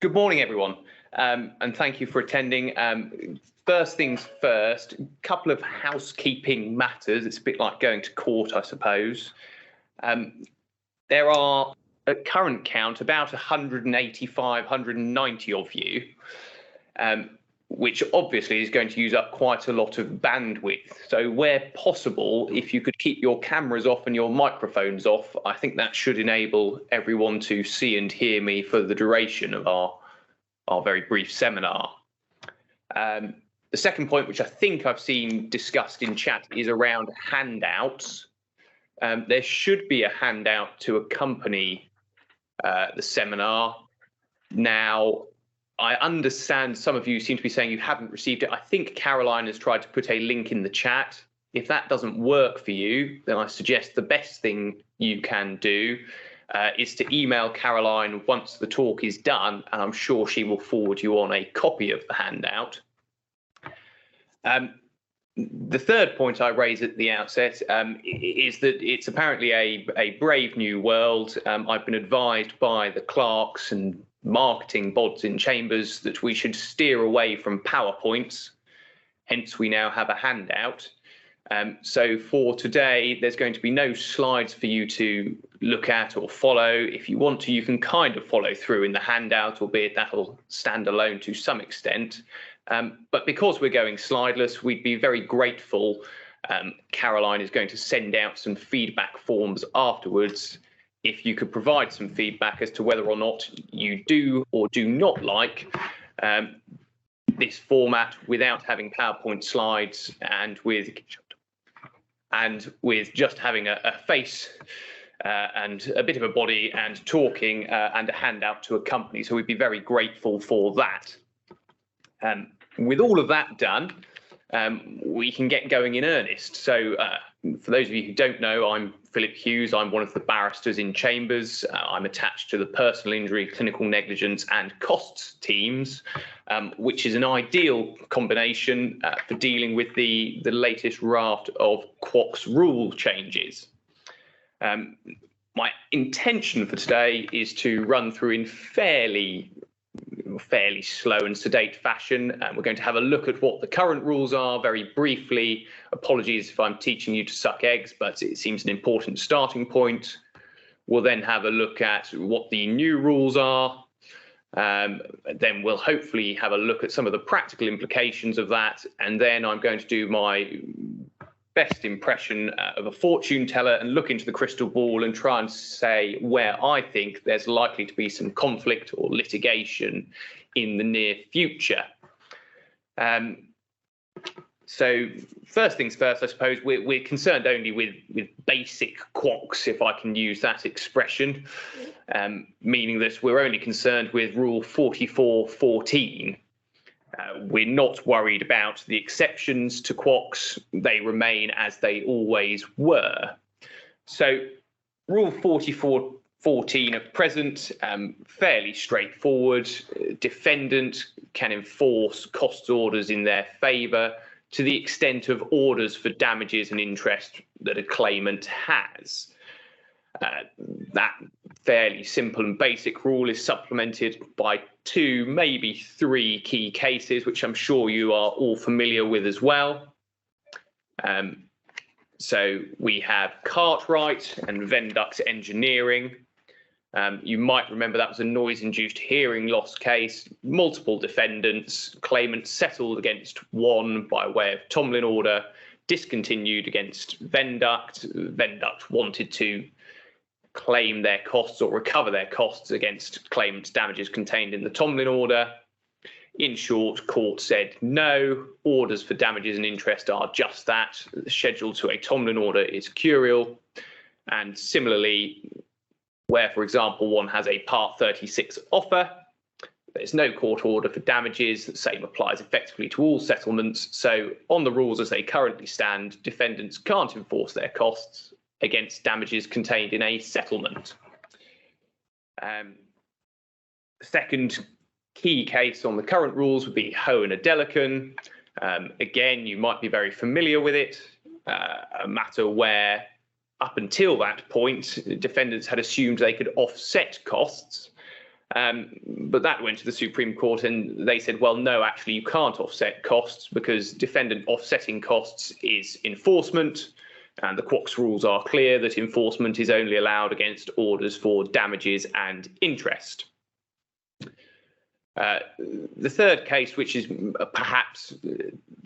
Good morning, everyone, and thank you for attending. First things first, a couple of housekeeping matters. It's a bit like going to court, I suppose. There are, at current count, about 185, 190 of you, which obviously is going to use up quite a lot of bandwidth. So where possible, if you could keep your cameras off and your microphones off, I think that should enable everyone to see and hear me for the duration of our very brief seminar. The second point, which I think I've seen discussed in chat, is around handouts. There should be a handout to accompany the seminar. Now, I understand some of you seem to be saying you haven't received it. I think Caroline has tried to put a link in the chat. If that doesn't work for you, then I suggest the best thing you can do is to email Caroline once the talk is done, and I'm sure she will forward you on a copy of the handout. The third point I raise at the outset is that it's apparently a brave new world. I've been advised by the clerks and marketing bods in chambers that we should steer away from PowerPoints. Hence, we now have a handout. So for today, there's going to be no slides for you to look at or follow. If you want to, you can kind of follow through in the handout, albeit that'll stand alone to some extent. But because we're going slideless, we'd be very grateful. Caroline is going to send out some feedback forms afterwards. If you could provide some feedback as to whether or not you do or do not like this format without having PowerPoint slides and with just having a face and a bit of a body and talking and a handout to accompany. So we'd be very grateful for that. With all of that done, we can get going in earnest. So for those of you who don't know, I'm Philip Hughes. I'm one of the barristers in Chambers. I'm attached to the personal injury, clinical negligence and costs teams, which is an ideal combination for dealing with the latest raft of QOCS Rule Changes. My intention for today is to run through in fairly slow and sedate fashion. We're going to have a look at what the current rules are very briefly. Apologies if I'm teaching you to suck eggs, but it seems an important starting point. We'll then have a look at what the new rules are. Then we'll hopefully have a look at some of the practical implications of that. And then I'm going to do my best impression of a fortune teller and look into the crystal ball and try and say where I think there's likely to be some conflict or litigation in the near future. So first things first, I suppose we're concerned only with basic QOCS, if I can use that expression, meaning that we're only concerned with Rule 44.14. We're not worried about the exceptions to QOCS. They remain as they always were. So Rule 44.14 at present, fairly straightforward. Defendant can enforce costs orders in their favour to the extent of orders for damages and interest that a claimant has. That fairly simple and basic rule is supplemented by two, maybe three key cases, which I'm sure you are all familiar with as well. So we have Cartwright and Venduct Engineering. You might remember that was a noise-induced hearing loss case. Multiple defendants, claimants settled against one by way of Tomlin order, discontinued against Venduct. Venduct wanted to claim their costs or recover their costs against claimants' damages contained in the Tomlin order. In short, court said no, orders for damages and interest are just that. Scheduled to a Tomlin order is curial. And similarly, where, for example, one has a Part 36 offer, there's no court order for damages. The same applies effectively to all settlements. So on the rules as they currently stand, defendants can't enforce their costs against damages contained in a settlement. Second key case on the current rules would be Hoe and Adelakun. Again, you might be very familiar with it, a matter where up until that point, defendants had assumed they could offset costs But that went to the Supreme Court and they said, well, no, actually, you can't offset costs because defendant offsetting costs is enforcement. And the QOCS rules are clear that enforcement is only allowed against orders for damages and interest. The third case, which is perhaps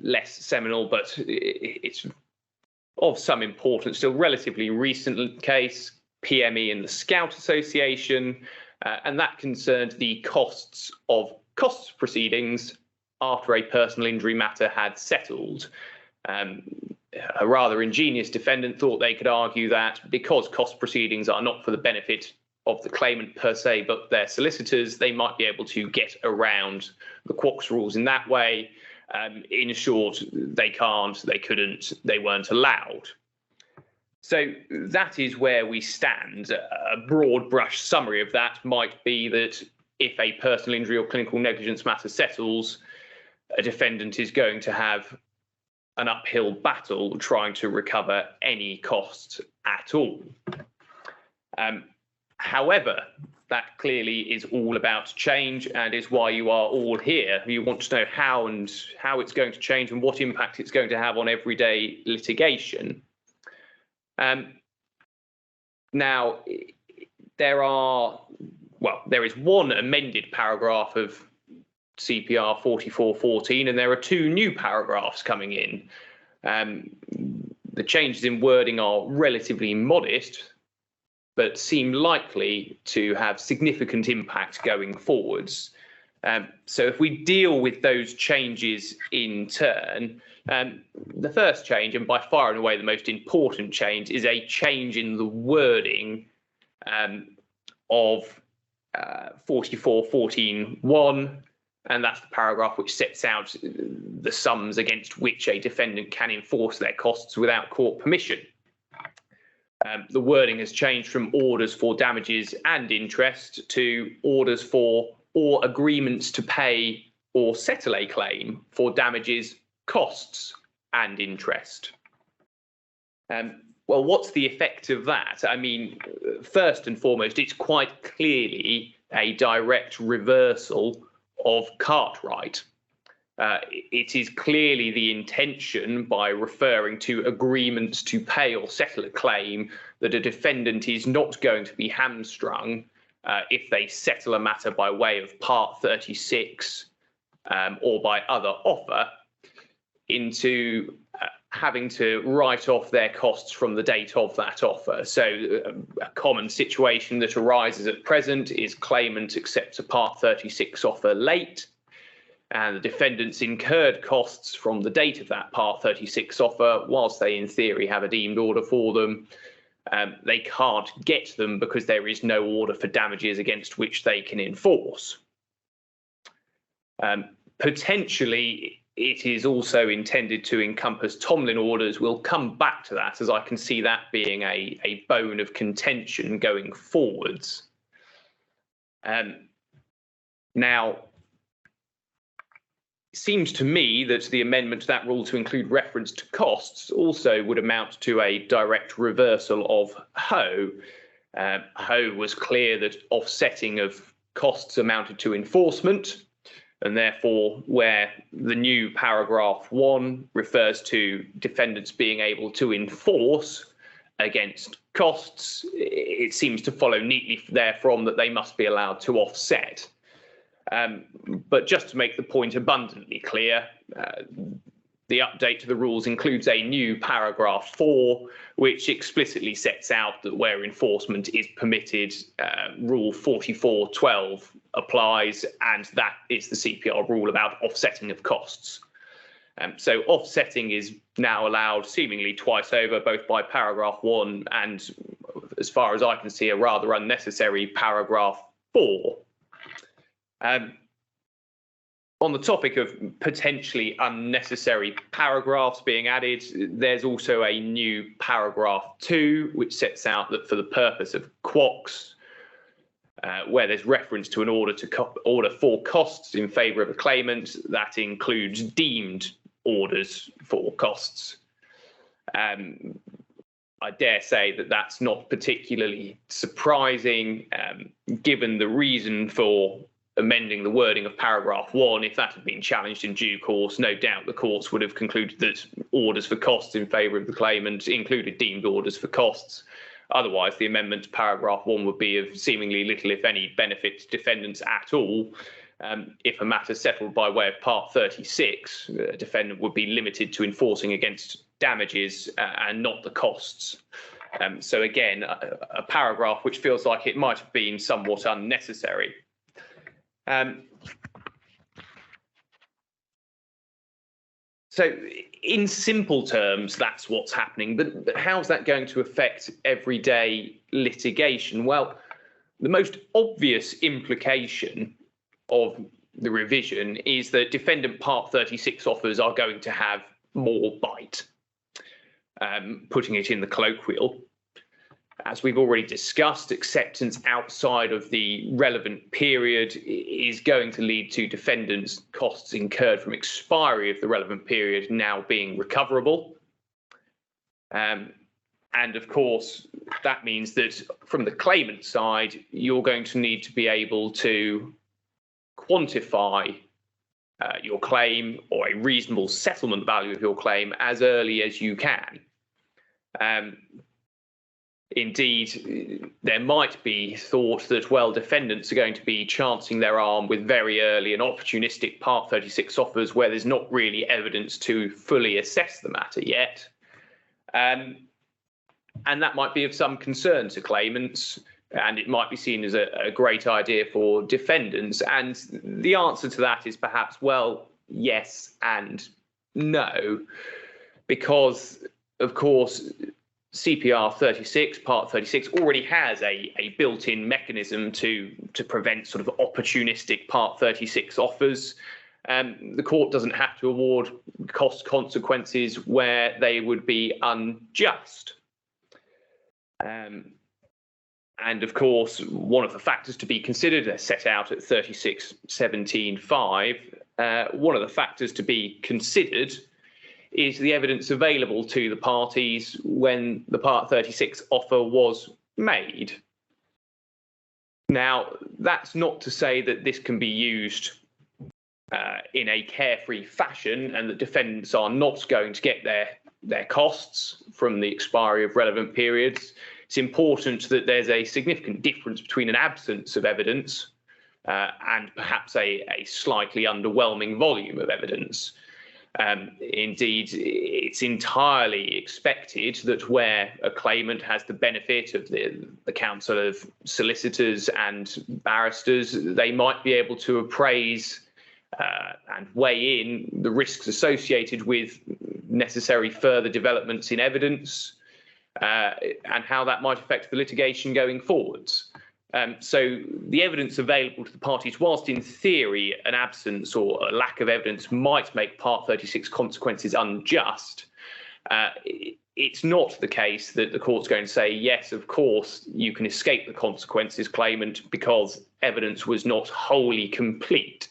less seminal, but it's of some importance, still relatively recent case, PME and the Scout Association, and that concerned the costs of costs proceedings after a personal injury matter had settled. A rather ingenious defendant thought they could argue that because cost proceedings are not for the benefit of the claimant per se, but their solicitors, they might be able to get around the QOCS rules in that way. In short, they can't, they couldn't, they weren't allowed. So that is where we stand. A broad brush summary of that might be that if a personal injury or clinical negligence matter settles, a defendant is going to have an uphill battle trying to recover any costs at all. However, that clearly is all about change and is why you are all here. You want to know how it's going to change and what impact it's going to have on everyday litigation. Now, there is one amended paragraph of CPR 4414, and there are two new paragraphs coming in. The changes in wording are relatively modest, but seem likely to have significant impact going forwards. So if we deal with those changes in turn, the first change, and by far and away the most important change, is a change in the wording of 4414.1, and that's the paragraph which sets out the sums against which a defendant can enforce their costs without court permission. The wording has changed from orders for damages and interest to orders for or agreements to pay or settle a claim for damages, costs and interest. Well, what's the effect of that? I mean, first and foremost, it's quite clearly a direct reversal of Cartwright. It is clearly the intention, by referring to agreements to pay or settle a claim, that a defendant is not going to be hamstrung if they settle a matter by way of Part 36 or by other offer into having to write off their costs from the date of that offer. So a common situation that arises at present is claimant accepts a Part 36 offer late, and the defendants incurred costs from the date of that Part 36 offer, whilst they in theory have a deemed order for them. They can't get them because there is no order for damages against which they can enforce. Potentially, it is also intended to encompass Tomlin orders. We'll come back to that, as I can see that being a bone of contention going forwards. Now, it seems to me that the amendment to that rule to include reference to costs also would amount to a direct reversal of Hoe. Hoe was clear that offsetting of costs amounted to enforcement, and therefore where the new paragraph 1 refers to defendants being able to enforce against costs, it seems to follow neatly therefrom that they must be allowed to offset. But just to make the point abundantly clear, the update to the rules includes a new paragraph 4, which explicitly sets out that where enforcement is permitted, Rule 4412 applies, and that is the CPR rule about offsetting of costs. So offsetting is now allowed seemingly twice over, both by paragraph 1 and, as far as I can see, a rather unnecessary paragraph 4. On the topic of potentially unnecessary paragraphs being added, there's also a new paragraph 2, which sets out that for the purpose of QOCS, where there's reference to an order for costs in favour of a claimant, that includes deemed orders for costs. I dare say that that's not particularly surprising, given the reason for amending the wording of paragraph 1. If that had been challenged in due course, no doubt the courts would have concluded that orders for costs in favour of the claimant included deemed orders for costs. Otherwise, the amendment to paragraph 1 would be of seemingly little, if any, benefit to defendants at all. If a matter settled by way of Part 36, a defendant would be limited to enforcing against damages and not the costs. So again, a paragraph which feels like it might have been somewhat unnecessary. So in simple terms, that's what's happening. But how's that going to affect everyday litigation? Well, the most obvious implication of the revision is that defendant Part 36 offers are going to have more bite, putting it in the colloquial. As we've already discussed, acceptance outside of the relevant period is going to lead to defendants' costs incurred from expiry of the relevant period now being recoverable. And of course, that means that from the claimant side, you're going to need to be able to quantify your claim or a reasonable settlement value of your claim as early as you can. Indeed, there might be thought that, well, defendants are going to be chancing their arm with very early and opportunistic Part 36 offers where there's not really evidence to fully assess the matter yet. And that might be of some concern to claimants, and it might be seen as a great idea for defendants. And the answer to that is perhaps, well, yes and no, because, of course, CPR 36, Part 36, already has a built-in mechanism to prevent sort of opportunistic Part 36 offers. The court doesn't have to award cost consequences where they would be unjust. And of course, one of the factors to be considered, as set out at 36.17.5, one of the factors to be considered is the evidence available to the parties when the Part 36 offer was made. Now, that's not to say that this can be used in a carefree fashion and that defendants are not going to get their costs from the expiry of relevant periods. It's important that there's a significant difference between an absence of evidence and perhaps a slightly underwhelming volume of evidence. Indeed, it's entirely expected that where a claimant has the benefit of the counsel of solicitors and barristers, they might be able to appraise and weigh in the risks associated with necessary further developments in evidence and how that might affect the litigation going forwards. So the evidence available to the parties, whilst in theory an absence or a lack of evidence might make Part 36 consequences unjust, it's not the case that the court's going to say, yes, of course, you can escape the consequences, claimant, because evidence was not wholly complete.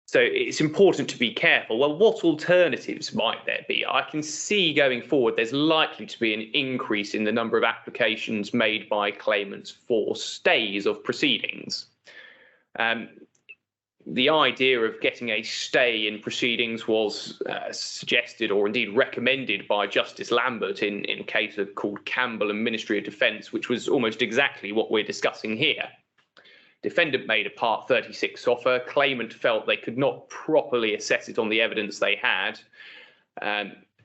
So it's important to be careful. Well, what alternatives might there be? I can see going forward there's likely to be an increase in the number of applications made by claimants for stays of proceedings. The idea of getting a stay in proceedings was suggested or indeed recommended by Justice Lambert in a case called Campbell and Ministry of Defence, which was almost exactly what we're discussing here. Defendant made a Part 36 offer. Claimant felt they could not properly assess it on the evidence they had.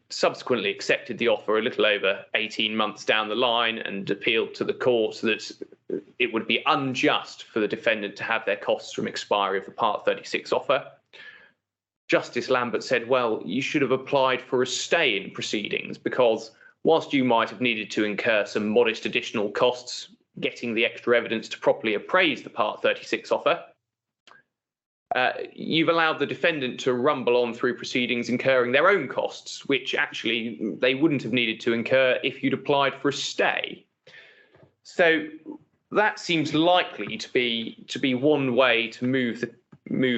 Subsequently accepted the offer a little over 18 months down the line and appealed to the court that it would be unjust for the defendant to have their costs from expiry of the Part 36 offer. Justice Lambert said, well, you should have applied for a stay in proceedings because whilst you might have needed to incur some modest additional costs getting the extra evidence to properly appraise the Part 36 offer, you've allowed the defendant to rumble on through proceedings incurring their own costs, which actually they wouldn't have needed to incur if you'd applied for a stay. So that seems likely to be one way to move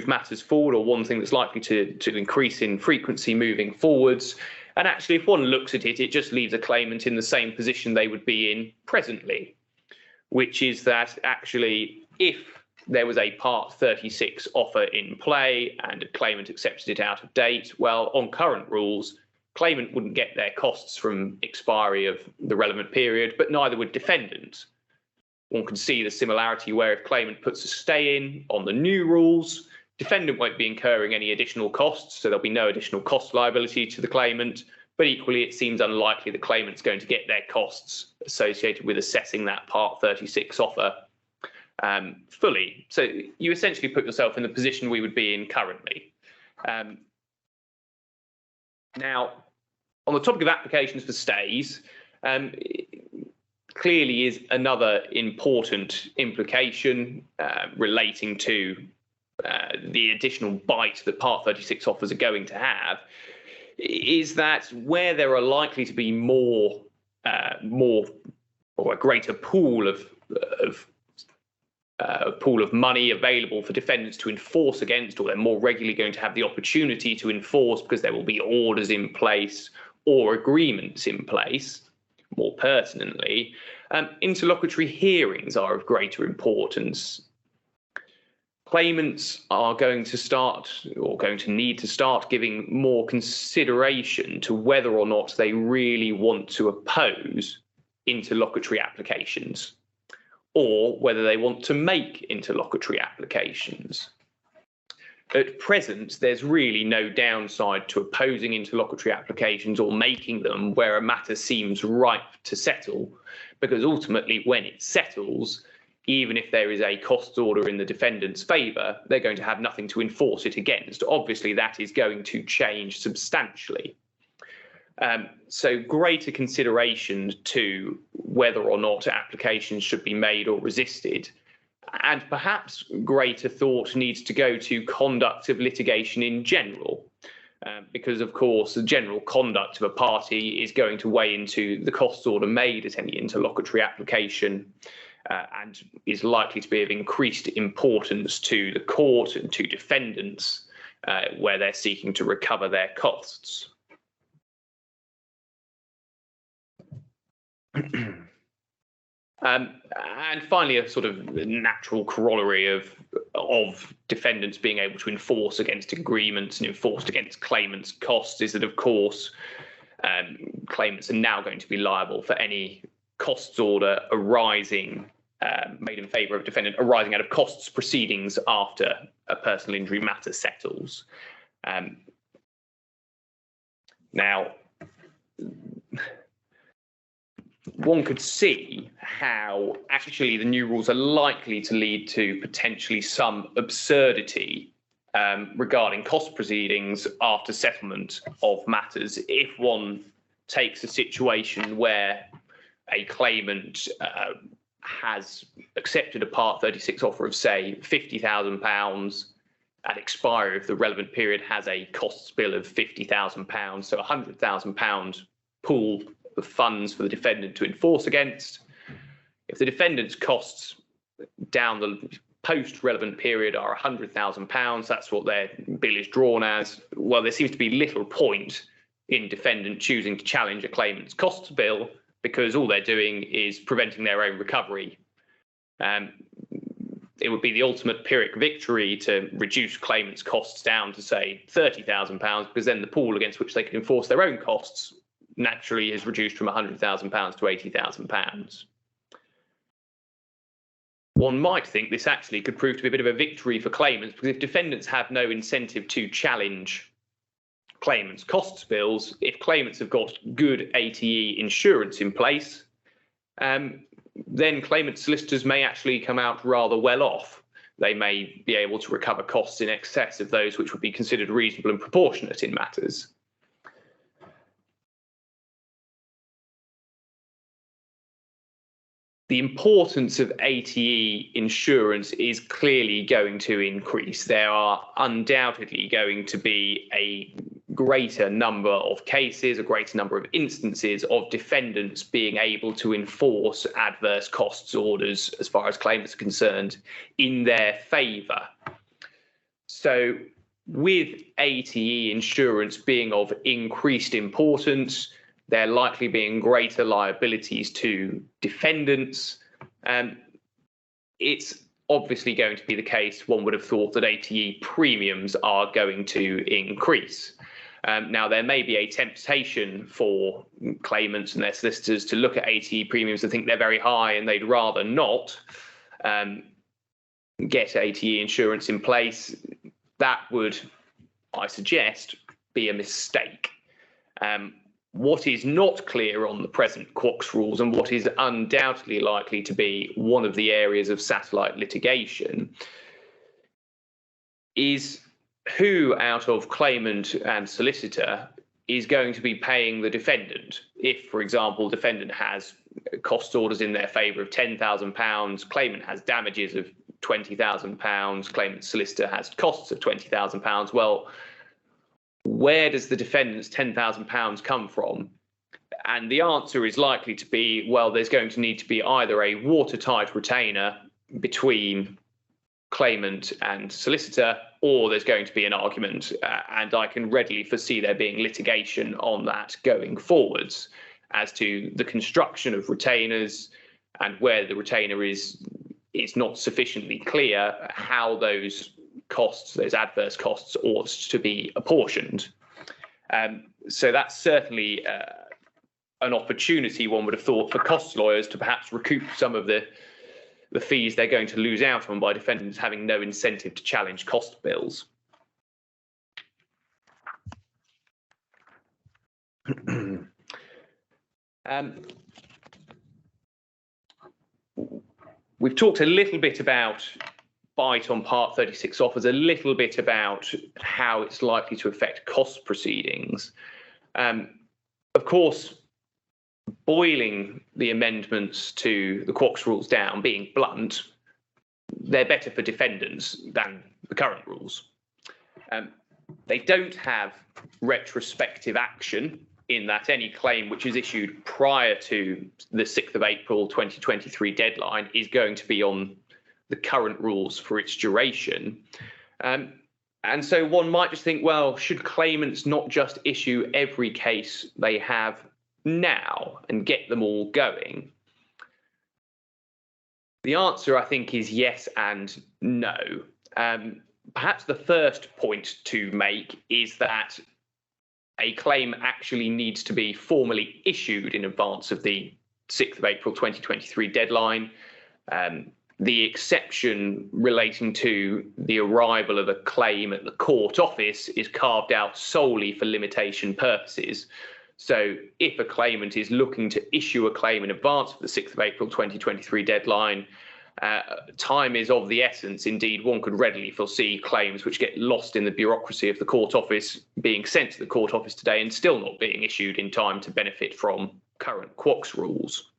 matters forward, or one thing that's likely to increase in frequency moving forwards. And actually, if one looks at it, it just leaves a claimant in the same position they would be in presently, which is that actually, if there was a Part 36 offer in play and a claimant accepted it out of date, well, on current rules, claimant wouldn't get their costs from expiry of the relevant period, but neither would defendant. One can see the similarity where if claimant puts a stay in on the new rules, defendant won't be incurring any additional costs, so there'll be no additional cost liability to the claimant, but equally it seems unlikely the claimant's going to get their costs associated with assessing that Part 36 offer fully. So you essentially put yourself in the position we would be in currently. Now, on the topic of applications for stays, clearly is another important implication relating to the additional bite that Part 36 offers are going to have, is that where there are likely to be more or a greater pool of money available for defendants to enforce against, or they're more regularly going to have the opportunity to enforce because there will be orders in place or agreements in place, more pertinently, interlocutory hearings are of greater importance. Claimants are going to need to start giving more consideration to whether or not they really want to oppose interlocutory applications, or whether they want to make interlocutory applications. At present, there's really no downside to opposing interlocutory applications or making them where a matter seems ripe to settle, because ultimately when it settles, even if there is a costs order in the defendant's favour, they're going to have nothing to enforce it against. Obviously, that is going to change substantially. So greater consideration to whether or not applications should be made or resisted, and perhaps greater thought needs to go to conduct of litigation in general, because of course the general conduct of a party is going to weigh into the costs order made at any interlocutory application, and is likely to be of increased importance to the court and to defendants where they're seeking to recover their costs. And finally, a sort of natural corollary of defendants being able to enforce against agreements and enforce against claimants' costs is that, of course, claimants are now going to be liable for any costs order arising, made in favour of a defendant, arising out of costs proceedings after a personal injury matter settles. Now, one could see how actually the new rules are likely to lead to potentially some absurdity regarding cost proceedings after settlement of matters. If one takes a situation where a claimant has accepted a Part 36 offer of, say, £50,000, at expiry of the relevant period has a costs bill of £50,000, so £100,000 pool of funds for the defendant to enforce against. If the defendant's costs down the post-relevant period are £100,000, that's what their bill is drawn as, well, there seems to be little point in defendant choosing to challenge a claimant's costs bill, because all they're doing is preventing their own recovery. It would be the ultimate Pyrrhic victory to reduce claimants' costs down to, say, £30,000, because then the pool against which they can enforce their own costs naturally is reduced from £100,000 to £80,000. One might think this actually could prove to be a bit of a victory for claimants, because if defendants have no incentive to challenge claimants' costs bills, if claimants have got good ATE insurance in place, then claimant solicitors may actually come out rather well off. They may be able to recover costs in excess of those which would be considered reasonable and proportionate in matters. The importance of ATE insurance is clearly going to increase. There are undoubtedly going to be a greater number of cases, a greater number of instances of defendants being able to enforce adverse costs orders, as far as claimants are concerned, in their favour. So with ATE insurance being of increased importance, there likely being greater liabilities to defendants, it's obviously going to be the case, one would have thought, that ATE premiums are going to increase. Now, there may be a temptation for claimants and their solicitors to look at ATE premiums and think they're very high and they'd rather not get ATE insurance in place. That would, I suggest, be a mistake. What is not clear on the present QOCS rules, and what is undoubtedly likely to be one of the areas of satellite litigation, is who out of claimant and solicitor is going to be paying the defendant. If, for example, defendant has cost orders in their favour of £10,000, claimant has damages of £20,000, claimant solicitor has costs of £20,000, well, where does the defendant's £10,000 come from? And the answer is likely to be, well, there's going to need to be either a watertight retainer between claimant and solicitor, or there's going to be an argument, and I can readily foresee there being litigation on that going forwards as to the construction of retainers, and where the retainer is not sufficiently clear how those costs, those adverse costs, ought to be apportioned. So that's certainly an opportunity, one would have thought, for cost lawyers to perhaps recoup some of the fees they're going to lose out on by defendants having no incentive to challenge cost bills. We've talked a little bit about bite on Part 36 offers, a little bit about how it's likely to affect cost proceedings. Of course, boiling the amendments to the QOCS rules down, being blunt, they're better for defendants than the current rules. They don't have retrospective action in that any claim which is issued prior to the 6th of April 2023 deadline is going to be on the current rules for its duration. And so one might just think, well, should claimants not just issue every case they have now and get them all going? The answer, I think, is yes and no. Perhaps the first point to make is that a claim actually needs to be formally issued in advance of the 6th of April 2023 deadline. The exception relating to the arrival of a claim at the court office is carved out solely for limitation purposes. So if a claimant is looking to issue a claim in advance of the 6th of April 2023 deadline, time is of the essence. Indeed, one could readily foresee claims which get lost in the bureaucracy of the court office being sent to the court office today and still not being issued in time to benefit from current QOCS rules.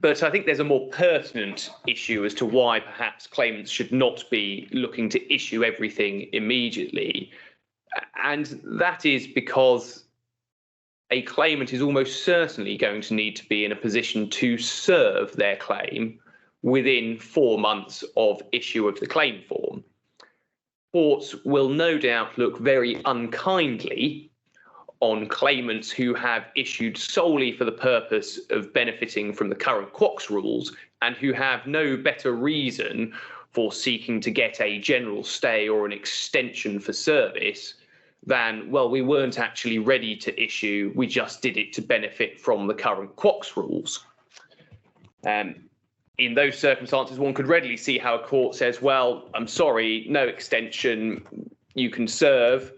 But I think there's a more pertinent issue as to why perhaps claimants should not be looking to issue everything immediately. And that is because a claimant is almost certainly going to need to be in a position to serve their claim within 4 months of issue of the claim form. Courts will no doubt look very unkindly on claimants who have issued solely for the purpose of benefiting from the current QOCS rules and who have no better reason for seeking to get a general stay or an extension for service than, well, we weren't actually ready to issue, we just did it to benefit from the current QOCS rules. In those circumstances, one could readily see how a court says, well, I'm sorry, no extension, you can serve,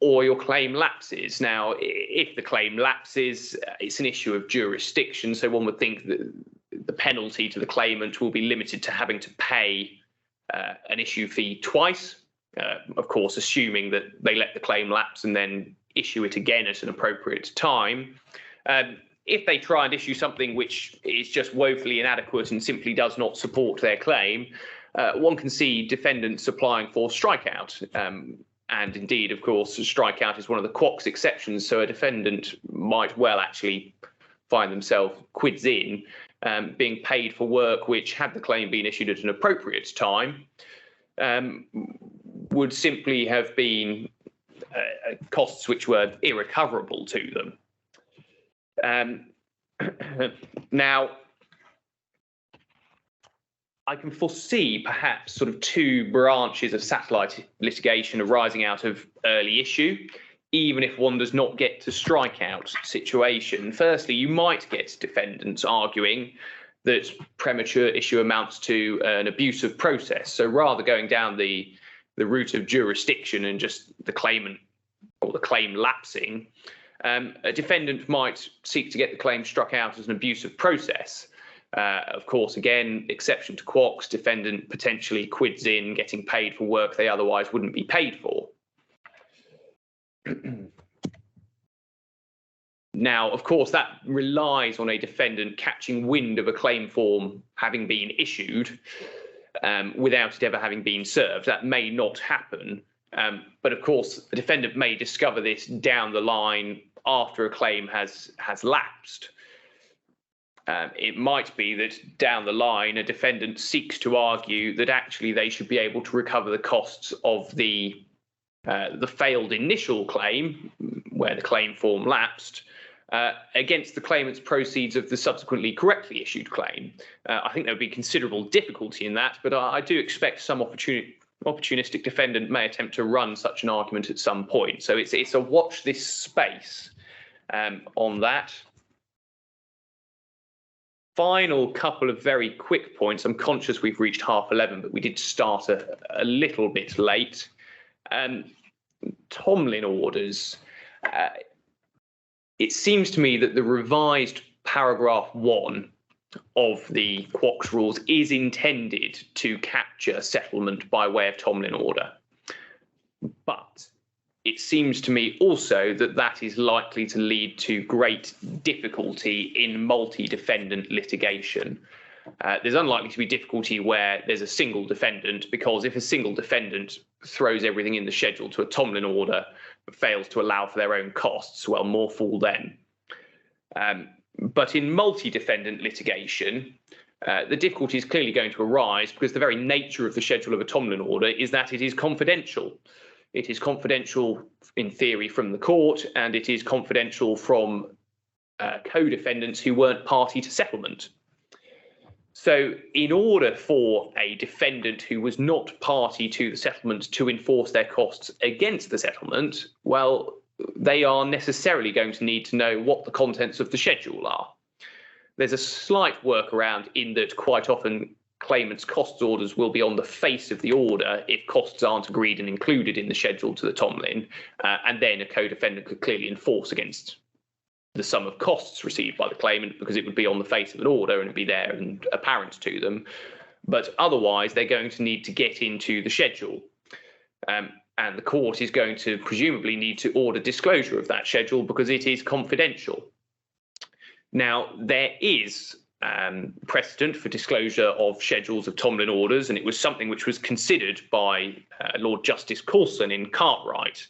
or your claim lapses. Now, if the claim lapses, it's an issue of jurisdiction, so one would think that the penalty to the claimant will be limited to having to pay an issue fee twice, of course, assuming that they let the claim lapse and then issue it again at an appropriate time. If they try and issue something which is just woefully inadequate and simply does not support their claim, one can see defendants applying for strikeout. And indeed, of course, strikeout is one of the QOCS exceptions, so a defendant might well actually find themselves quids in being paid for work which, had the claim been issued at an appropriate time, would simply have been costs which were irrecoverable to them. Now, I can foresee perhaps sort of two branches of satellite litigation arising out of early issue, even if one does not get to strikeout situation. Firstly, you might get defendants arguing that premature issue amounts to an abuse of process. So rather going down the route of jurisdiction and just the claimant or the claim lapsing, a defendant might seek to get the claim struck out as an abuse of process. Of course, again, exception to QOCS, defendant potentially quids in, getting paid for work they otherwise wouldn't be paid for. Now, of course, that relies on a defendant catching wind of a claim form having been issued without it ever having been served. That may not happen, but of course, a defendant may discover this down the line after a claim has lapsed. It might be that down the line, a defendant seeks to argue that actually they should be able to recover the costs of the failed initial claim, where the claim form lapsed, against the claimant's proceeds of the subsequently correctly issued claim. I think there would be considerable difficulty in that, but I do expect some opportunistic defendant may attempt to run such an argument at some point. So it's a watch this space on that. Final couple of very quick points. I'm conscious we've reached 11:30, but we did start a little bit late. Tomlin orders. It seems to me that the revised paragraph 1 of the QOCS rules is intended to capture settlement by way of Tomlin order. But it seems to me also that that is likely to lead to great difficulty in multi-defendant litigation. There's unlikely to be difficulty where there's a single defendant, because if a single defendant throws everything in the schedule to a Tomlin order but fails to allow for their own costs, well, more fool them. But in multi-defendant litigation, the difficulty is clearly going to arise because the very nature of the schedule of a Tomlin order is that it is confidential. It is confidential in theory from the court, and it is confidential from co-defendants who weren't party to settlement. So in order for a defendant who was not party to the settlement to enforce their costs against the settlement, well, they are necessarily going to need to know what the contents of the schedule are. There's a slight workaround in that quite often claimants' costs orders will be on the face of the order if costs aren't agreed and included in the schedule to the Tomlin, and then a co-defendant could clearly enforce against the sum of costs received by the claimant because it would be on the face of an order and it'd be there and apparent to them. But otherwise, they're going to need to get into the schedule. And the court is going to presumably need to order disclosure of that schedule because it is confidential. Now, there is precedent for disclosure of schedules of Tomlin orders, and it was something which was considered by Lord Justice Coulson in Cartwright.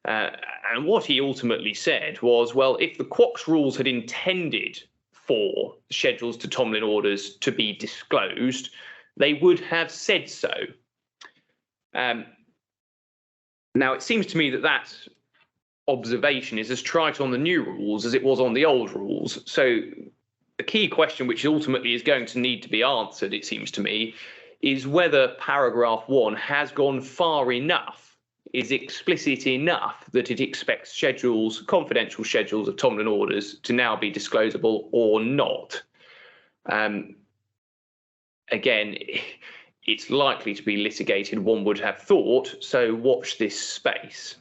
And what he ultimately said was, well, if the QOCS rules had intended for schedules to Tomlin orders to be disclosed, they would have said so. Now, it seems to me that that observation is as trite on the new rules as it was on the old rules. So the key question, which ultimately is going to need to be answered, it seems to me, is whether paragraph 1 has gone far enough, is explicit enough that it expects schedules, confidential schedules of Tomlin orders to now be disclosable or not. Again, it's likely to be litigated, one would have thought, so watch this space.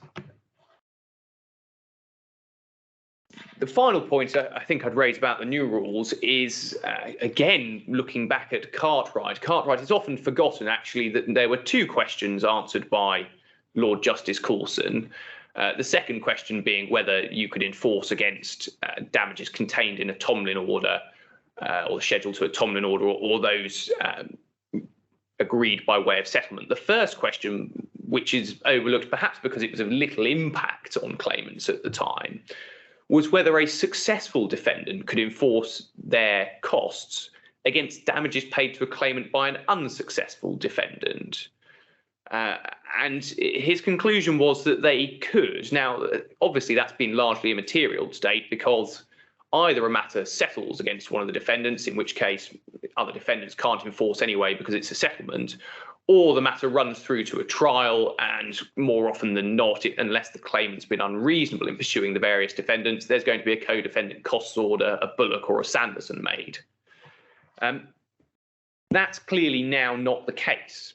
The final point I think I'd raise about the new rules is, again, looking back at Cartwright. Cartwright is often forgotten, actually, that there were 2 questions answered by Lord Justice Coulson. The second question being whether you could enforce against damages contained in a Tomlin order or scheduled to a Tomlin order, or those agreed by way of settlement. The first question, which is overlooked perhaps because it was of little impact on claimants at the time, was whether a successful defendant could enforce their costs against damages paid to a claimant by an unsuccessful defendant. And his conclusion was that they could. Now, obviously, that's been largely immaterial to date, because either a matter settles against one of the defendants, in which case other defendants can't enforce anyway because it's a settlement, or the matter runs through to a trial, and more often than not, unless the claimant's been unreasonable in pursuing the various defendants, there's going to be a co-defendant costs order, a Bullock or a Sanderson made. That's clearly now not the case.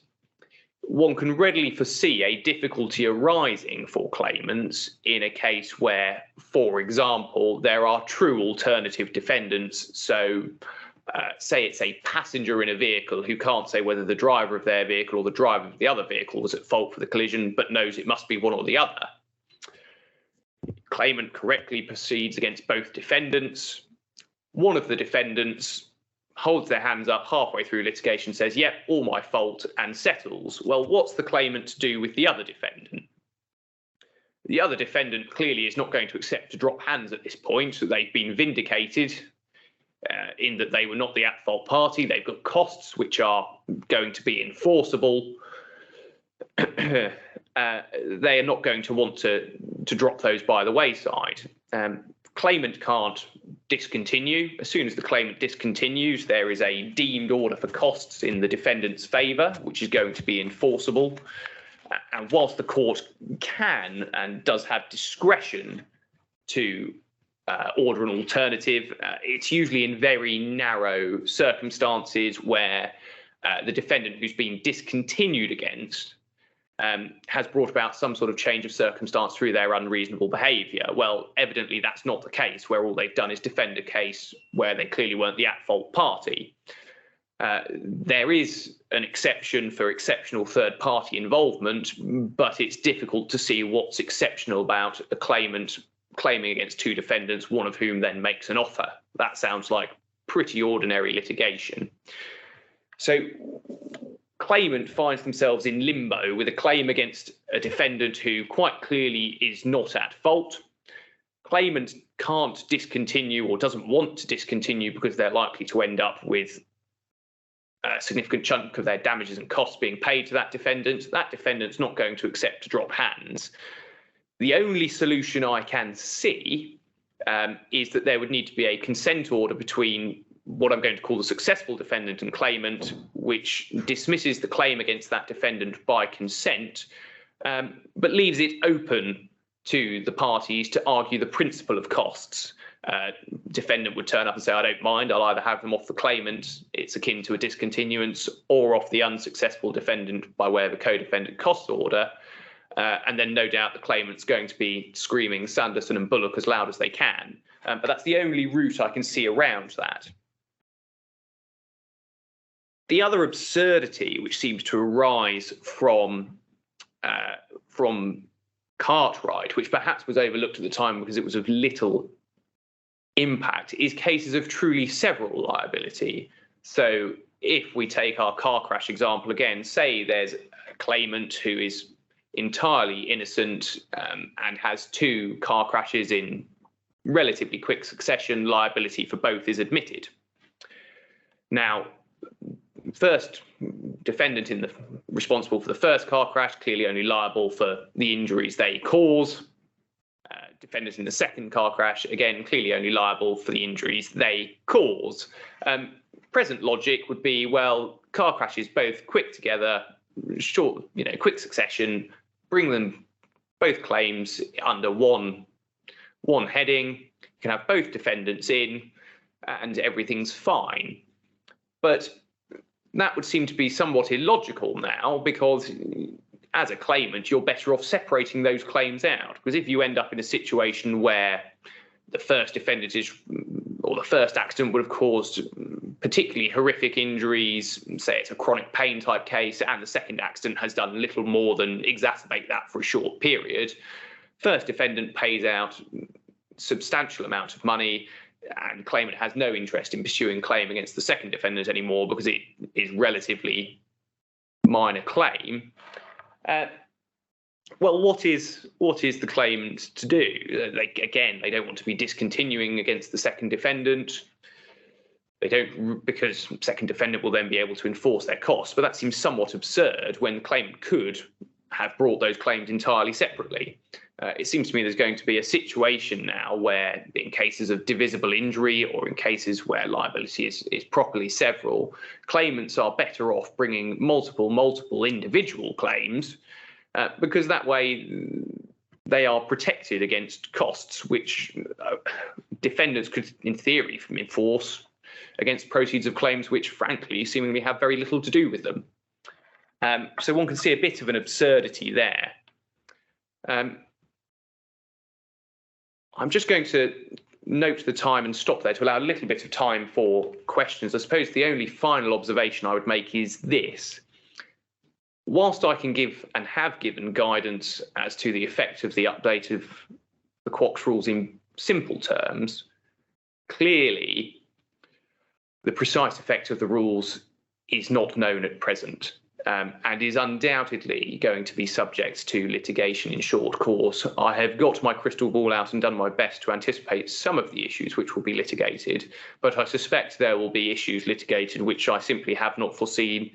One can readily foresee a difficulty arising for claimants in a case where, for example, there are true alternative defendants. So say it's a passenger in a vehicle who can't say whether the driver of their vehicle or the driver of the other vehicle was at fault for the collision, but knows it must be one or the other. Claimant correctly proceeds against both defendants. One of the defendants holds their hands up halfway through litigation, says, yep, all my fault, and settles. Well, what's the claimant to do with the other defendant? The other defendant clearly is not going to accept to drop hands at this point. They've been vindicated in that they were not the at-fault party. They've got costs which are going to be enforceable. They are not going to want to drop those by the wayside. Claimant can't discontinue. As soon as the claimant discontinues, there is a deemed order for costs in the defendant's favour, which is going to be enforceable. And whilst the court can and does have discretion to order an alternative, it's usually in very narrow circumstances where the defendant who's been discontinued against has brought about some sort of change of circumstance through their unreasonable behaviour. Well, evidently that's not the case, where all they've done is defend a case where they clearly weren't the at-fault party. There is an exception for exceptional third-party involvement, but it's difficult to see what's exceptional about a claimant claiming against two defendants, one of whom then makes an offer. That sounds like pretty ordinary litigation. So claimant finds themselves in limbo with a claim against a defendant who quite clearly is not at fault. Claimant can't discontinue or doesn't want to discontinue because they're likely to end up with a significant chunk of their damages and costs being paid to that defendant. That defendant's not going to accept to drop hands. The only solution I can see is that there would need to be a consent order between what I'm going to call the successful defendant and claimant, which dismisses the claim against that defendant by consent, but leaves it open to the parties to argue the principle of costs. Defendant would turn up and say, I don't mind, I'll either have them off the claimant, it's akin to a discontinuance, or off the unsuccessful defendant by way of a co-defendant cost order. And then no doubt the claimant's going to be screaming Sanderson and Bullock as loud as they can. But that's the only route I can see around that. The other absurdity which seems to arise from Cartwright, which perhaps was overlooked at the time because it was of little impact, is cases of truly several liability. So if we take our car crash example again, say there's a claimant who is entirely innocent and has two car crashes in relatively quick succession, liability for both is admitted. Now, first defendant responsible for the first car crash, clearly only liable for the injuries they cause. Defendant in the second car crash, again, clearly only liable for the injuries they cause. Present logic would be, well, car crashes both quick together, short, quick succession, bring them both claims under one heading. You can have both defendants in, and everything's fine. But that would seem to be somewhat illogical now, because as a claimant, you're better off separating those claims out. Because if you end up in a situation where the first defendant or the first accident would have caused particularly horrific injuries, say it's a chronic pain type case, and the second accident has done little more than exacerbate that for a short period, first defendant pays out substantial amount of money, and claimant has no interest in pursuing claim against the second defendant anymore because it is relatively minor claim. Well, what is the claimant to do? They don't want to be discontinuing against the second defendant. They don't, because second defendant will then be able to enforce their costs. But that seems somewhat absurd when the claimant could have brought those claims entirely separately. It seems to me there's going to be a situation now where, in cases of divisible injury or in cases where liability is properly several, claimants are better off bringing multiple individual claims, because that way they are protected against costs which defendants could, in theory, enforce against proceeds of claims which, frankly, seemingly have very little to do with them. So one can see a bit of an absurdity there. I'm just going to note the time and stop there to allow a little bit of time for questions. I suppose the only final observation I would make is this. Whilst I can give and have given guidance as to the effect of the update of the QOCS rules in simple terms, clearly the precise effect of the rules is not known at present, and is undoubtedly going to be subject to litigation in short course. I have got my crystal ball out and done my best to anticipate some of the issues which will be litigated, but I suspect there will be issues litigated which I simply have not foreseen,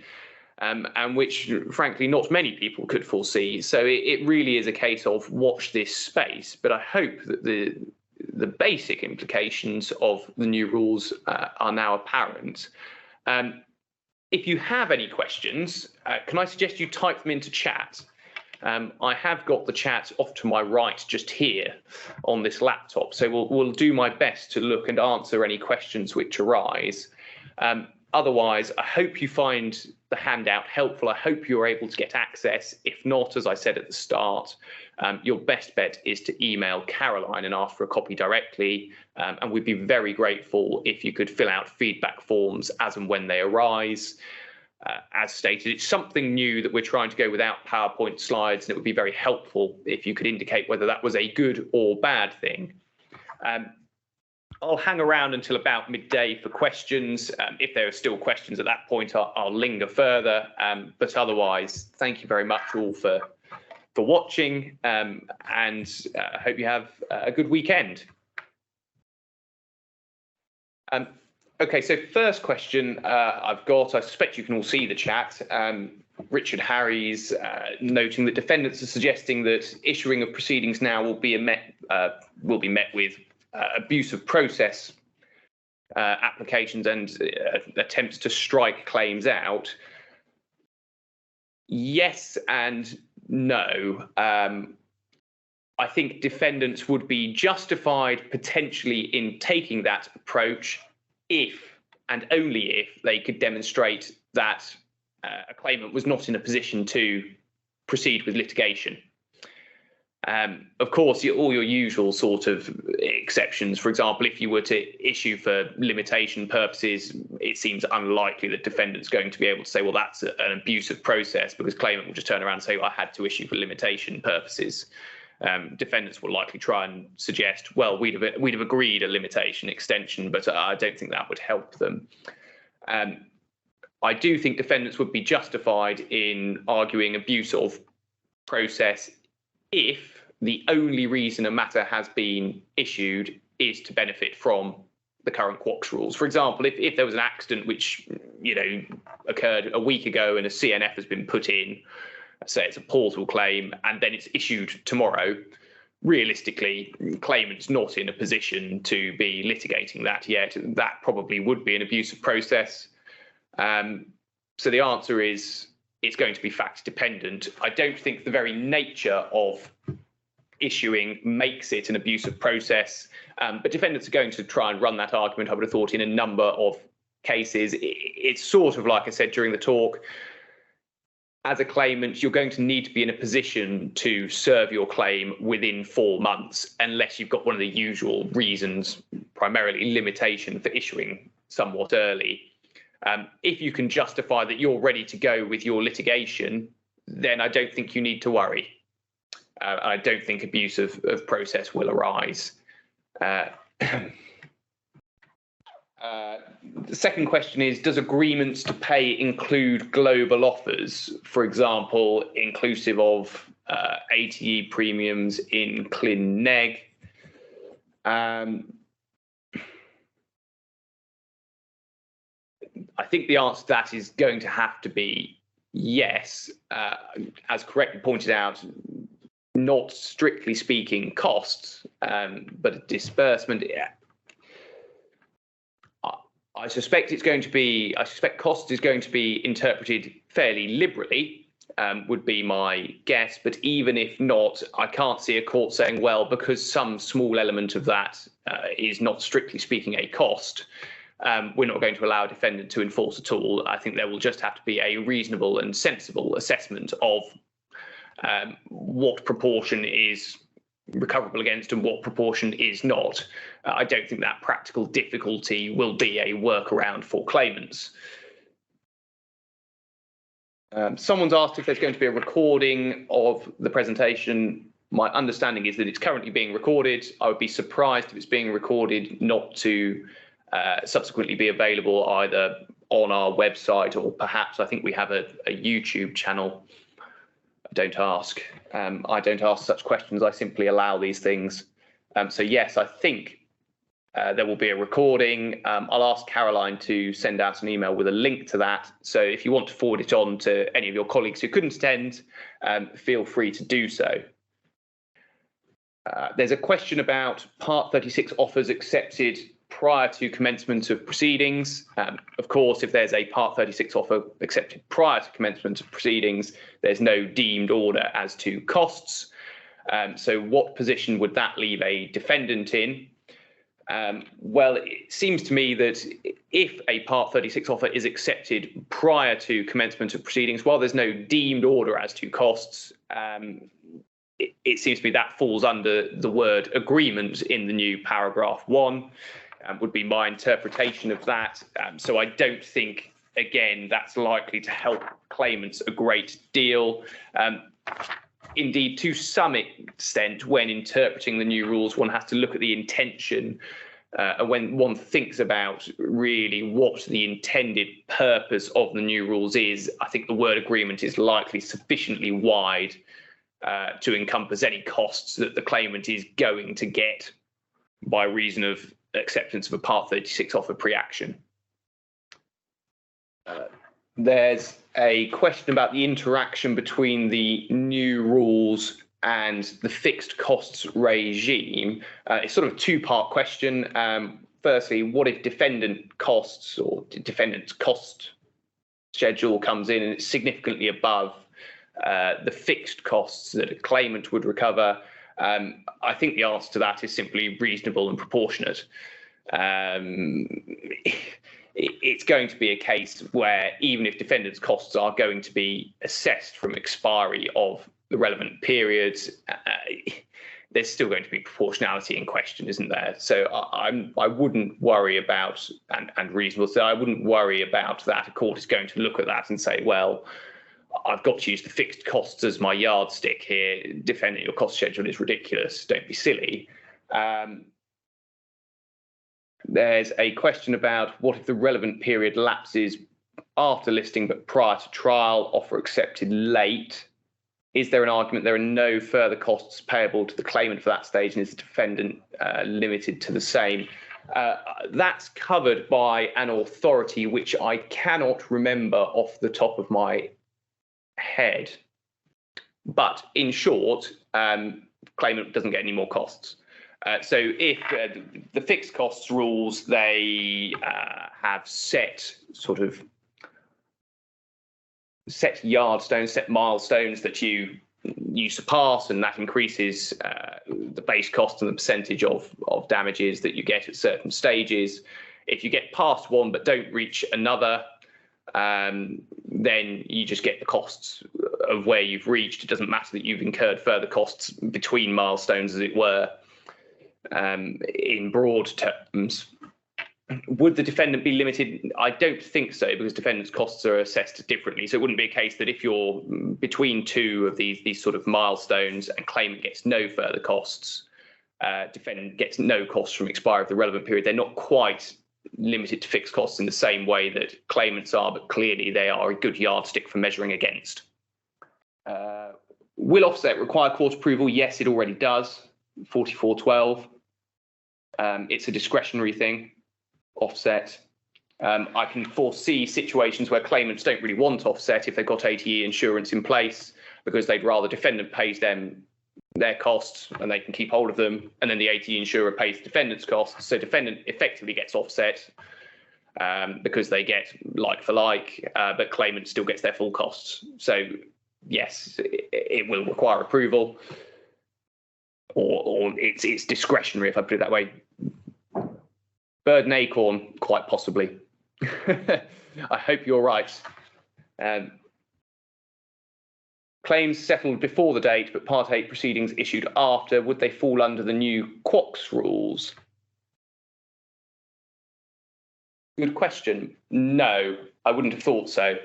and which, frankly, not many people could foresee. So it really is a case of watch this space, but I hope that the basic implications of the new rules are now apparent. If you have any questions, can I suggest you type them into chat? I have got the chat off to my right just here on this laptop, so we'll do my best to look and answer any questions which arise. Otherwise, I hope you find the handout helpful. I hope you're able to get access. If not, as I said at the start, your best bet is to email Caroline and ask for a copy directly. And we'd be very grateful if you could fill out feedback forms as and when they arise. As stated, it's something new that we're trying to go without PowerPoint slides, and it would be very helpful if you could indicate whether that was a good or bad thing. I'll hang around until about midday for questions. If there are still questions at that point, I'll linger further. But otherwise, thank you very much all for watching, and I hope you have a good weekend. Okay, so first question I've got, I suspect you can all see the chat. Richard Harries noting that defendants are suggesting that issuing of proceedings now will be met with abuse of process applications and attempts to strike claims out. Yes and no. I think defendants would be justified potentially in taking that approach if and only if they could demonstrate that a claimant was not in a position to proceed with litigation. Of course, all your usual sort of exceptions. For example, if you were to issue for limitation purposes, it seems unlikely that defendant's going to be able to say, well, that's an abuse of process, because claimant will just turn around and say, well, I had to issue for limitation purposes. Defendants will likely try and suggest, well, we'd have agreed a limitation extension, but I don't think that would help them. I do think defendants would be justified in arguing abuse of process if the only reason a matter has been issued is to benefit from the current QOCS rules. For example, if there was an accident which, occurred a week ago and a CNF has been put in, say it's a portal claim, and then it's issued tomorrow, realistically, claimant's not in a position to be litigating that yet. That probably would be an abuse of process. So the answer is it's going to be fact dependent. I don't think the very nature of issuing makes it an abuse of process, but defendants are going to try and run that argument, I would have thought, in a number of cases. It's sort of like I said during the talk, as a claimant, you're going to need to be in a position to serve your claim within 4 months, unless you've got one of the usual reasons, primarily limitation for issuing somewhat early. If you can justify that you're ready to go with your litigation, then I don't think you need to worry. I don't think abuse of process will arise. The second question is, does agreements to pay include global offers, for example, inclusive of ATE premiums in Clin Neg? I think the answer to that is going to have to be yes. As correctly pointed out, not strictly speaking costs, but disbursement. I suspect it's going to be. I suspect cost is going to be interpreted fairly liberally, would be my guess. But even if not, I can't see a court saying, well, because some small element of that is not strictly speaking a cost, we're not going to allow a defendant to enforce at all. I think there will just have to be a reasonable and sensible assessment of what proportion is recoverable against and what proportion is not. I don't think that practical difficulty will be a workaround for claimants. Someone's asked if there's going to be a recording of the presentation. My understanding is that it's currently being recorded. I would be surprised if it's being recorded not to subsequently be available either on our website or perhaps I think we have a YouTube channel. Don't ask. I don't ask such questions. I simply allow these things. So yes, I think there will be a recording. I'll ask Caroline to send out an email with a link to that. So if you want to forward it on to any of your colleagues who couldn't attend, feel free to do so. There's a question about Part 36 offers accepted prior to commencement of proceedings. Of course, if there's a Part 36 offer accepted prior to commencement of proceedings, there's no deemed order as to costs. So what position would that leave a defendant in? Well, it seems to me that if a Part 36 offer is accepted prior to commencement of proceedings, while there's no deemed order as to costs, it seems to me that falls under the word agreement in the new paragraph 1. Would be my interpretation of that. So I don't think, again, that's likely to help claimants a great deal. Indeed, to some extent, when interpreting the new rules, one has to look at the intention. And when one thinks about really what the intended purpose of the new rules is, I think the word agreement is likely sufficiently wide to encompass any costs that the claimant is going to get by reason of acceptance of a Part 36 offer pre-action. There's a question about the interaction between the new rules and the fixed costs regime. It's sort of a two-part question. Firstly, what if defendant costs or defendant's cost schedule comes in and it's significantly above the fixed costs that a claimant would recover? I think the answer to that is simply reasonable and proportionate. It's going to be a case where even if defendant's costs are going to be assessed from expiry of the relevant periods, there's still going to be proportionality in question, isn't there? So I wouldn't worry about, and reasonable, so I wouldn't worry about that. A court is going to look at that and say, well, I've got to use the fixed costs as my yardstick here. Defendant, your cost schedule is ridiculous. Don't be silly. There's a question about what if the relevant period lapses after listing but prior to trial, offer accepted late? Is there an argument there are no further costs payable to the claimant for that stage, and is the defendant limited to the same? That's covered by an authority which I cannot remember off the top of my head. But in short, claimant doesn't get any more costs. So if the fixed costs rules, they have set yardstones, set milestones that you surpass, and that increases the base cost and the percentage of damages that you get at certain stages. If you get past one but don't reach another, then you just get the costs of where you've reached. It doesn't matter that you've incurred further costs between milestones, as it were. In broad terms, would the defendant be limited? I don't think so, because defendant's costs are assessed differently. So it wouldn't be a case that if you're between two of these sort of milestones and claimant gets no further costs, defendant gets no costs from expiry of the relevant period. They're not quite limited to fixed costs in the same way that claimants are, but clearly they are a good yardstick for measuring against. Will offset require court approval? Yes, it already does. 4412. It's a discretionary thing, offset. I can foresee situations where claimants don't really want offset if they've got ATE insurance in place because they'd rather defendant pays them their costs and they can keep hold of them, and then the ATE insurer pays the defendant's costs. So defendant effectively gets offset because they get like for like, but claimant still gets their full costs. So yes, it will require approval, or it's discretionary, if I put it that way. Bird and acorn, quite possibly. I hope you're right. Claims settled before the date, but Part 8 proceedings issued after, would they fall under the new QOCS rules? Good question. No, I wouldn't have thought so,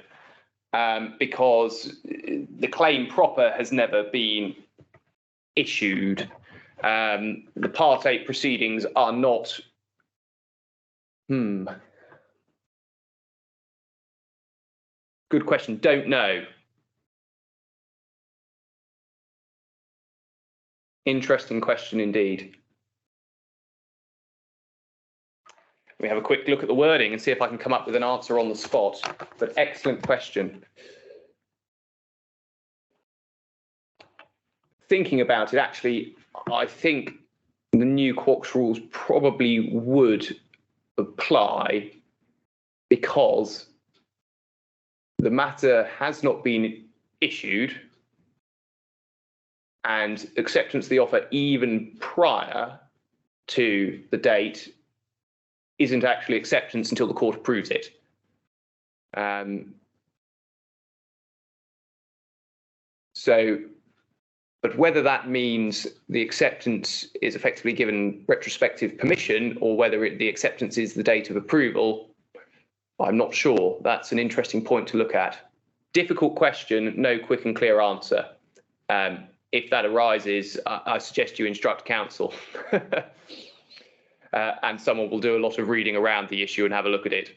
because the claim proper has never been issued. The Part 8 proceedings are not. Good question. Don't know. Interesting question indeed. We have a quick look at the wording and see if I can come up with an answer on the spot. But excellent question. Thinking about it, actually, I think the new QOCS rules probably would apply because the matter has not been issued, and acceptance of the offer even prior to the date isn't actually acceptance until the court approves it. But whether that means the acceptance is effectively given retrospective permission or whether the acceptance is the date of approval, I'm not sure. That's an interesting point to look at. Difficult question, no quick and clear answer. If that arises, I suggest you instruct counsel. And someone will do a lot of reading around the issue and have a look at it.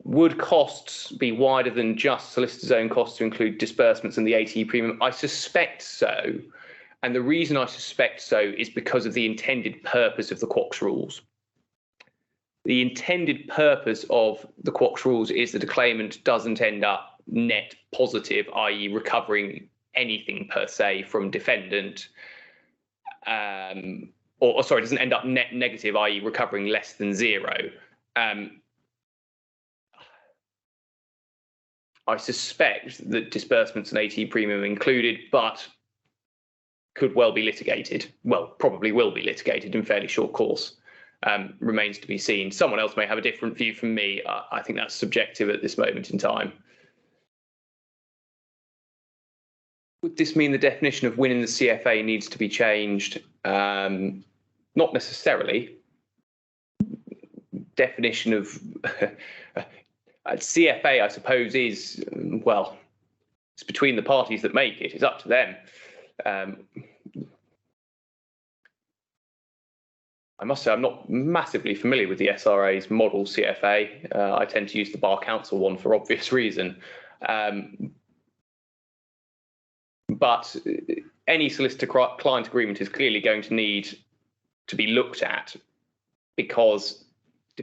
Would costs be wider than just solicitor's own costs to include disbursements and the ATE premium? I suspect so. And the reason I suspect so is because of the intended purpose of the QOCS rules. The intended purpose of the QOCS rules is that a claimant doesn't end up net positive, i.e. recovering anything per se from defendant, or sorry, doesn't end up net negative, i.e. recovering less than zero. I suspect that disbursements and ATE premium are included, but could well be litigated. Well, probably will be litigated in fairly short course. Remains to be seen. Someone else may have a different view from me. I think that's subjective at this moment in time. Would this mean the definition of win in the CFA needs to be changed? Not necessarily. Definition of CFA, I suppose, is, well, it's between the parties that make it. It's up to them. I must say I'm not massively familiar with the SRA's model CFA. I tend to use the Bar Council one for obvious reason. But any solicitor-client agreement is clearly going to need to be looked at because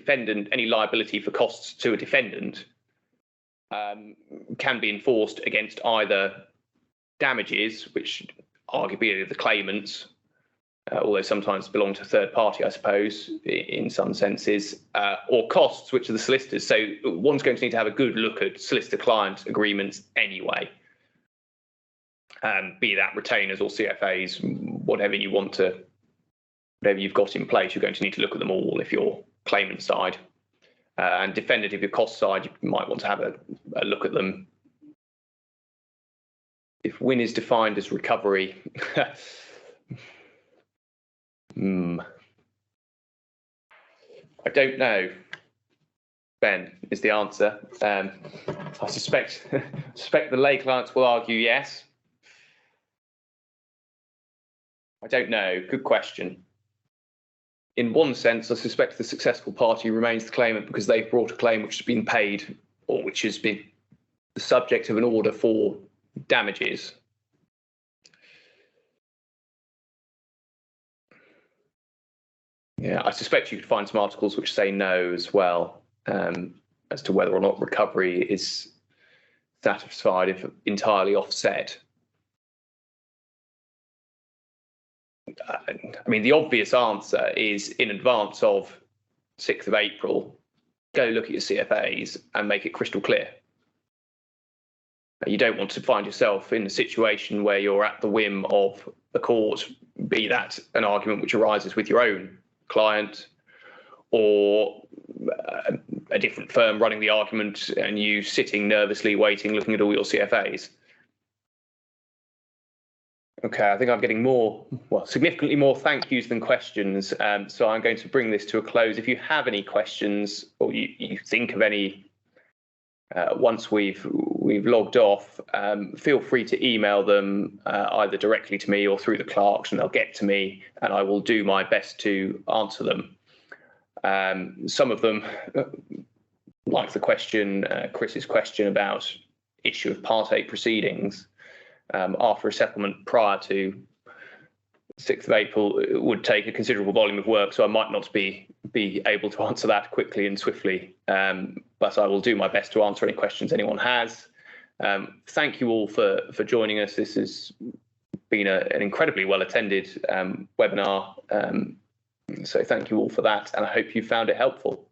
any liability for costs to a defendant can be enforced against either damages, which arguably are the claimants, although sometimes belong to a third party, I suppose, in some senses, or costs, which are the solicitors. So one's going to need to have a good look at solicitor-client agreements anyway, be that retainers or CFAs, whatever you've got in place, you're going to need to look at them all if you're claimant side. And defendant, if you're cost side, you might want to have a look at them. If win is defined as recovery, I don't know, Ben, is the answer. I suspect the lay clients will argue yes. I don't know. Good question. In one sense, I suspect the successful party remains the claimant because they've brought a claim which has been paid or which has been the subject of an order for damages. Yeah, I suspect you could find some articles which say no as well, as to whether or not recovery is satisfied if entirely offset. I mean, the obvious answer is in advance of 6th of April, go look at your CFAs and make it crystal clear. You don't want to find yourself in a situation where you're at the whim of the court, be that an argument which arises with your own client or a different firm running the argument and you sitting nervously waiting, looking at all your CFAs. Okay, I think I'm getting significantly more thank yous than questions. So I'm going to bring this to a close. If you have any questions or you think of any once we've logged off, feel free to email them either directly to me or through the clerks, and they'll get to me, and I will do my best to answer them. Some of them, like the question, Chris's question about issue of Part 8 proceedings, after a settlement prior to 6th of April, it would take a considerable volume of work, so I might not be able to answer that quickly and swiftly, but I will do my best to answer any questions anyone has. Thank you all for joining us. This has been an incredibly well attended webinar, so thank you all for that, and I hope you found it helpful.